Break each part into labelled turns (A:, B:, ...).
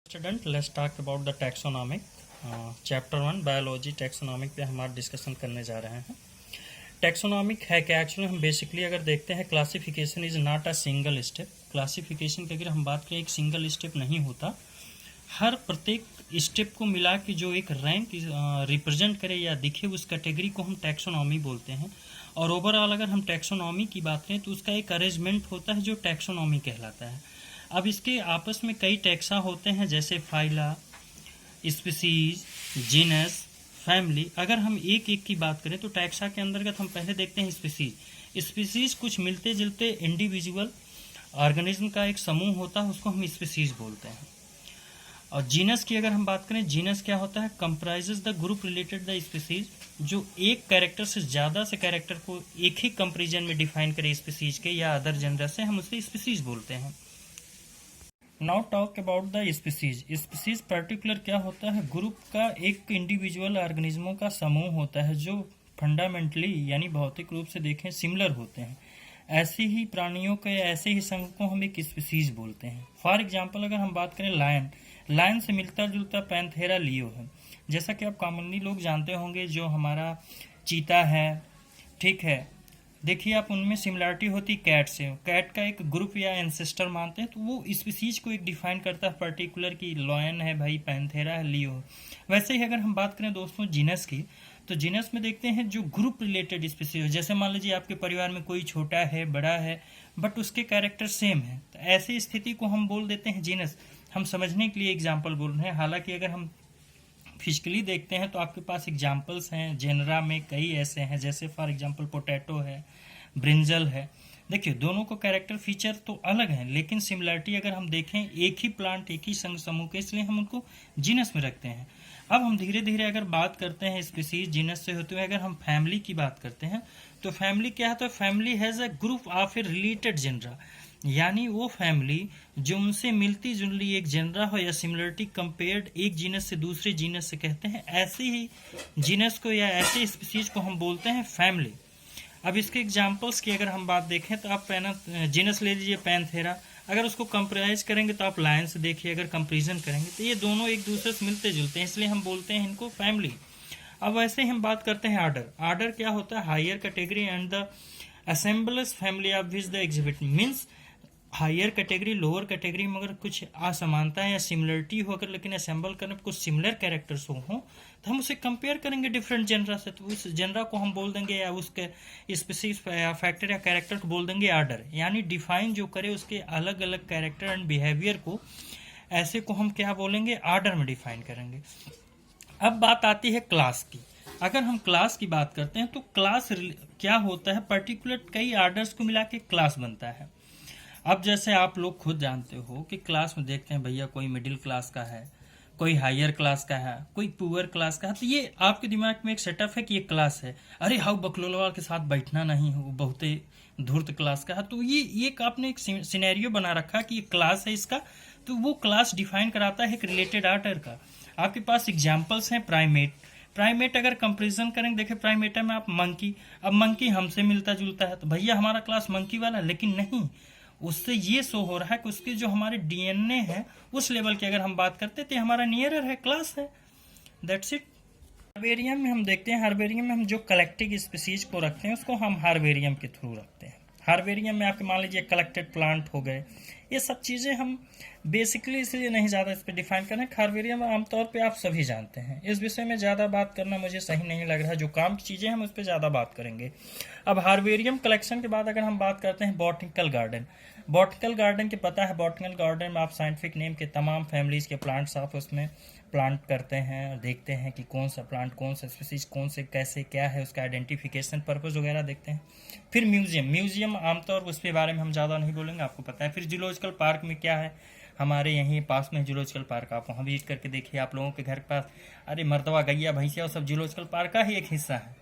A: Student let's talk about the taxonomic chapter 1 biology taxonomic पे हम आज डिस्कशन करने जा रहे हैं। टैक्सोनॉमिक है क्या? एक्चुअली हम बेसिकली अगर देखते हैं classification is not a single step. Classification की अगर हम बात करें एक सिंगल स्टेप नहीं होता, हर प्रत्येक स्टेप को मिला के जो एक रैंक रिप्रेजेंट करे या दिखे उस कैटेगरी को हम टैक्सोनॉमी बोलते हैं। और ओवरऑल अगर हम टैक्सोनॉमी की बात करें तो उसका एक अरेंजमेंट होता है जो टैक्सोनॉमी कहलाता है। अब इसके आपस में कई टैक्सा होते हैं जैसे फाइला, स्पीसीज, जीनस, फैमिली। अगर हम एक एक की बात करें तो टैक्सा के अंतर्गत हम पहले देखते हैं स्पीसीज। स्पीसीज कुछ मिलते जुलते इंडिविजुअल ऑर्गेनिज्म का एक समूह होता है, उसको हम स्पीसीज बोलते हैं। और जीनस की अगर हम बात करें, जीनस क्या होता है? Comprises the group related the species, जो एक कैरेक्टर से ज़्यादा से कैरेक्टर को एक ही कंपेरिजन में डिफाइन करे स्पीसीज के या अदर जेंडर से, हम उसे स्पीसीज बोलते हैं। Now talk about the species. Species particular क्या होता है? ग्रुप का एक इंडिविजुअल ऑर्गेनिज्मों का समूह होता है जो फंडामेंटली यानी भौतिक रूप से देखें सिमिलर होते हैं। ऐसे ही प्राणियों के ऐसे ही संघ को हम एक स्पीसीज बोलते हैं। फॉर एग्जाम्पल अगर हम बात करें लायन, लायन से मिलता जुलता पैंथेरा लियो है। जैसा कि आप कॉमनली लोग जानते होंगे, जो हमारा चीता है, ठीक है, देखिए आप उनमें सिमिलरिटी होती कैट से। कैट का एक ग्रुप या एंसेस्टर मानते हैं तो वो स्पीसीज को एक डिफाइन करता है पर्टिकुलर की लॉयन है भाई, पैंथेरा है, लियो है। वैसे ही अगर हम बात करें दोस्तों जीनस की, तो जीनस में देखते हैं जो ग्रुप रिलेटेड स्पीसीज, जैसे मान लीजिए आपके परिवार में कोई छोटा है, बड़ा है, बट उसके कैरेक्टर सेम है, तो ऐसी स्थिति को हम बोल देते हैं जीनस। हम समझने के लिए एग्जाम्पल बोल रहे हैं, हालांकि अगर हम फिजिकली देखते हैं तो आपके पास एग्जाम्पल्स हैं जेनरा में कई ऐसे हैं, जैसे फॉर एग्जांपल पोटैटो है, ब्रिंजल है। देखिए दोनों को कैरेक्टर फीचर तो अलग हैं, लेकिन सिमिलरिटी अगर हम देखें एक ही प्लांट एक ही संघ समूह के, इसलिए हम उनको जीनस में रखते हैं। अब हम धीरे धीरे अगर बात करते हैं स्पीसीज जीनस से होते हुए अगर हम फैमिली की बात करते हैं तो फैमिली क्या है? तो family has a group of A related genera, यानी वो फैमिली जो उनसे मिलती जुलती एक जेनरा हो या सिमिलरिटी कंपेयर्ड एक जीनस से दूसरे जीनस से कहते हैं, ऐसे ही जीनस को या ऐसे स्पीसीज को हम बोलते हैं फैमिली। अब इसके एग्जांपल्स की अगर हम बात देखें तो आप जीनस ले लीजिए पैंथेरा, अगर उसको कंपेराइज करेंगे तो आप लायन से देखिए, अगर कंपेरिजन करेंगे तो ये दोनों एक दूसरे से मिलते जुलते हैं, इसलिए हम बोलते हैं इनको फैमिली। अब वैसे ही हम बात करते हैं आर्डर। आर्डर क्या होता है? Higher category and the assembles family of which the exhibit, means higher category lower category में अगर कुछ असमानता या सिमिलरिटी हो, अगर लेकिन असेंबल करने पर कुछ सिमिलर कैरेक्टर्स हो तो हम उसे कंपेयर करेंगे डिफरेंट जेनरा से, तो उस जेनरा को हम बोल देंगे या उसके स्पीसीज फैक्टर या कैरेक्टर को बोल देंगे आर्डर, यानी डिफाइन जो करे उसके अलग अलग कैरेक्टर एंड बिहेवियर को, ऐसे को हम क्या बोलेंगे? आर्डर में डिफाइन करेंगे। अब बात आती है क्लास की। अगर हम क्लास की बात करते हैं तो क्लास क्या होता है? पर्टिकुलर कई आर्डर्स को मिला के क्लास बनता है। अब जैसे आप लोग खुद जानते हो कि क्लास में देखते हैं भैया कोई मिडिल क्लास का है, कोई हायर क्लास का है, कोई पुअर क्लास का है, तो ये आपके दिमाग में एक सेटअप है कि ये क्लास है। अरे हाउ बकलोलवा के साथ बैठना नहीं हो, बहुत ही धूर्त क्लास का है, तो ये आपने एक सिनेरियो बना रखा कि ये क्लास है इसका, तो वो क्लास डिफाइन कराता है एक रिलेटेड आर्डर का। आपके पास एग्जाम्पल्स हैं प्राइमेट। प्राइमेट अगर कंपेरिजन करेंगे, देखिए प्राइमेटा में आप मंकी, अब मंकी हमसे मिलता जुलता है तो भैया हमारा क्लास मंकी वाला, लेकिन नहीं, उससे ये शो हो रहा है कि उसके जो हमारे डीएनए है उस लेवल की अगर हम बात करते तो हमारा नियरर है, क्लास है, दैट्स इट। हार्बेरियम में हम देखते हैं, हार्बेरियम में हम जो कलेक्टिव स्पीसीज को रखते हैं उसको हम हार्बेरियम के थ्रू रखते हैं। हार्बेरियम में आपके मान लीजिए कलेक्टेड प्लांट हो गए, ये सब चीज़ें हम बेसिकली इसलिए नहीं ज़्यादा इस पर डिफाइन कर रहे हैं। हार्बेरियम आमतौर पे आप सभी जानते हैं, इस विषय में ज़्यादा बात करना मुझे सही नहीं लग रहा है, जो काम की चीज़ें हम उस पर ज़्यादा बात करेंगे। अब हार्बेरियम कलेक्शन के बाद अगर हम बात करते हैं बॉटनिकल गार्डन। बॉटनिकल गार्डन के पता है, बॉटनिकल गार्डन में आप साइंटिफिक नेम के तमाम फैमिलीज के प्लांट्स आप उसमें प्लांट करते हैं और देखते हैं कि कौन सा प्लांट कौन सा स्पीसीज कौन से कैसे क्या है, उसका आइडेंटिफिकेशन पर्पस वगैरह देखते हैं। फिर म्यूजियम, म्यूजियम आमतौर उसके बारे में हम ज़्यादा नहीं बोलेंगे, आपको पता है। फिर जूलॉजिकल पार्क में क्या है, हमारे यहीं पास में जूलॉजिकल पार्क, आप वहाँ विजिट करके देखिए, आप लोगों के घर के पास अरे मर्दवा गैया भैंसिया वो सब जूलॉजिकल पार्क का ही एक हिस्सा है,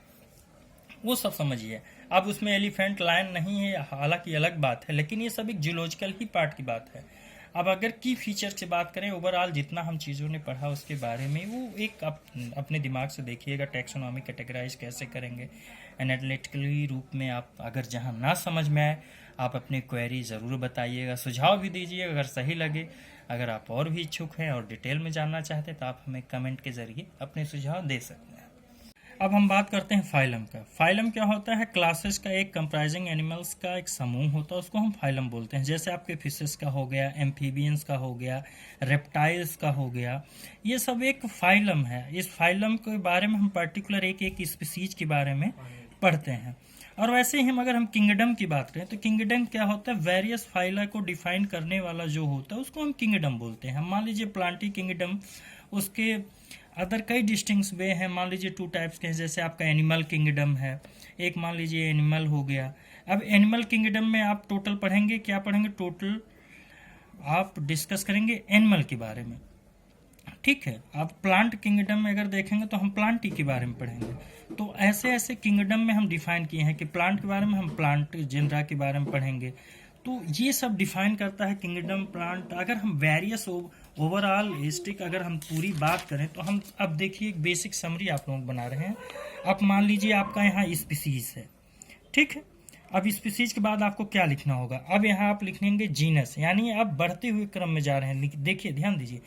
A: वो सब समझिए। अब उसमें एलिफेंट लायन नहीं है, हालांकि अलग बात है, लेकिन ये सब एक जूलॉजिकल ही पार्ट की बात है। अब अगर की फीचर से बात करें, ओवरऑल जितना हम चीज़ों ने पढ़ा उसके बारे में, वो एक अपने दिमाग से देखिएगा टैक्सोनॉमी कैटेगराइज कैसे करेंगे एनालिटिकली रूप में। आप अगर जहाँ ना समझ में आए आप अपनी क्वेरी ज़रूर बताइएगा, सुझाव भी दीजिएगा, अगर सही लगे अगर आप और भी इच्छुक हैं और डिटेल में जानना चाहते हैं तो आप हमें कमेंट के ज़रिए अपने सुझाव दे सकते हैं। अब हम बात करते हैं फाइलम का। फाइलम क्या होता है? क्लासेस का एक कंप्राइजिंग एनिमल्स का एक समूह होता है, उसको हम फाइलम बोलते हैं। जैसे आपके फिशेस का हो गया, एम्फीबियंस का हो गया, रेप्टाइल्स का हो गया, ये सब एक फाइलम है। इस फाइलम के बारे में हम पर्टिकुलर एक एक स्पीसीज के बारे में पढ़ते हैं। और वैसे ही हम अगर हम किंगडम की बात करें तो किंगडम क्या होता है? वेरियस फाइला को डिफाइन करने वाला जो होता है उसको हम किंगडम बोलते हैं। हम मान लीजिए प्लांटी किंगडम, उसके अदर कई डिस्टिंक्ट वे हैं। मान लीजिए 2 टाइप्स के हैं, जैसे आपका एनिमल किंगडम है, एक मान लीजिए एनिमल हो गया। अब एनिमल किंगडम में आप टोटल पढ़ेंगे, क्या पढ़ेंगे? टोटल आप डिस्कस करेंगे एनिमल के बारे में, ठीक है। आप प्लांट किंगडम में अगर देखेंगे तो हम प्लांटी के बारे में पढ़ेंगे। तो ऐसे ऐसे किंगडम में हम डिफाइन किए हैं कि प्लांट के बारे में हम प्लांट जेनरा के बारे में पढ़ेंगे। तो ये सब डिफाइन करता है किंगडम, प्लांट। अगर हम वेरियस ओवरऑल हिस्ट्रिक अगर हम पूरी बात करें तो हम अब देखिए एक बेसिक समरी आप लोग बना रहे हैं। अब मान लीजिए आपका यहाँ स्पीसीज है, ठीक है। अब स्पीसीज के बाद आपको क्या लिखना होगा? अब यहाँ आप लिखेंगे जीनस, यानी आप बढ़ते हुए क्रम में जा रहे हैं। देखिए ध्यान दीजिए,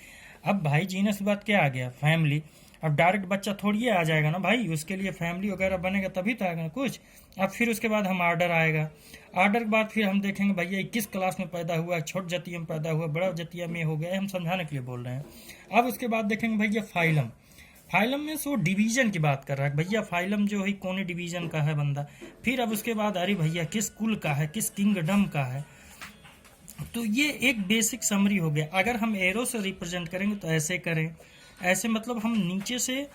A: अब भाई जीनस के बाद क्या आ गया? फैमिली। अब डायरेक्ट बच्चा थोड़ी आ जाएगा ना भाई, उसके लिए फैमिली वगैरह बनेगा तभी तो आएगा ना कुछ। अब फिर उसके बाद हम आर्डर आएगा। आर्डर के बाद फिर हम देखेंगे भैया किस क्लास में पैदा हुआ, छोट जतिया में पैदा हुआ, बड़ा जतिया में हो गया, हम समझाने के लिए बोल रहे हैं। अब उसके बाद देखेंगे भैया फाइलम। फाइलम में सो डिवीजन की बात कर रहा है भैया, फाइलम जो है कौन डिवीजन का है बंदा। फिर अब उसके बाद अरे भैया किस कुल का है, किस किंगडम का है। तो ये एक बेसिक समरी हो गया। अगर हम एरो से रिप्रेजेंट करेंगे तो ऐसे करें, ऐसे मतलब हम नीचे से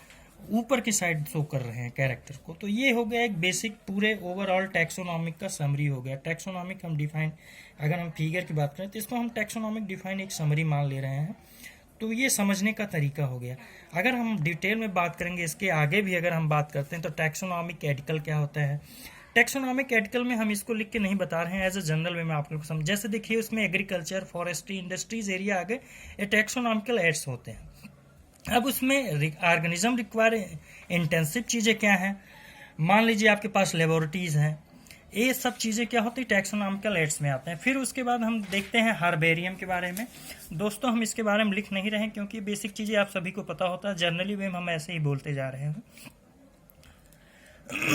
A: ऊपर की साइड शो कर रहे हैं कैरेक्टर को। तो ये हो गया एक बेसिक पूरे ओवरऑल टैक्सोनॉमिक का समरी हो गया। टैक्सोनॉमिक हम डिफाइन, अगर हम फिगर की बात करें तो इसको हम टैक्सोनॉमिक डिफाइन एक समरी मान ले रहे हैं। तो ये समझने का तरीका हो गया। अगर हम डिटेल में बात करेंगे इसके आगे भी अगर हम बात करते हैं तो टैक्सोनॉमिक आर्टिकल क्या होता है। टैक्सोनॉमिक आर्टिकल में हम इसको लिख के नहीं बता रहे हैं, एज ए जनरल वे में आप लोग को समझ। जैसे देखिए उसमें एग्रीकल्चर, फॉरेस्ट्री, इंडस्ट्रीज एरिया आगे ये टैक्सोनॉमिकल एड्स होते हैं। अब उसमें ऑर्गेनिज्म रिक्वायर इंटेंसिव चीज़ें क्या हैं? मान लीजिए आपके पास लेबोरेटरीज हैं, ये सब चीज़ें क्या होती है? टैक्सोनॉमिकल एड्स में आते हैं। फिर उसके बाद हम देखते हैं हार्बेरियम के बारे में। दोस्तों हम इसके बारे में लिख नहीं रहे हैं क्योंकि बेसिक चीज़ें आप सभी को पता होता है, जनरली वे में हम ऐसे ही बोलते जा रहे हैं।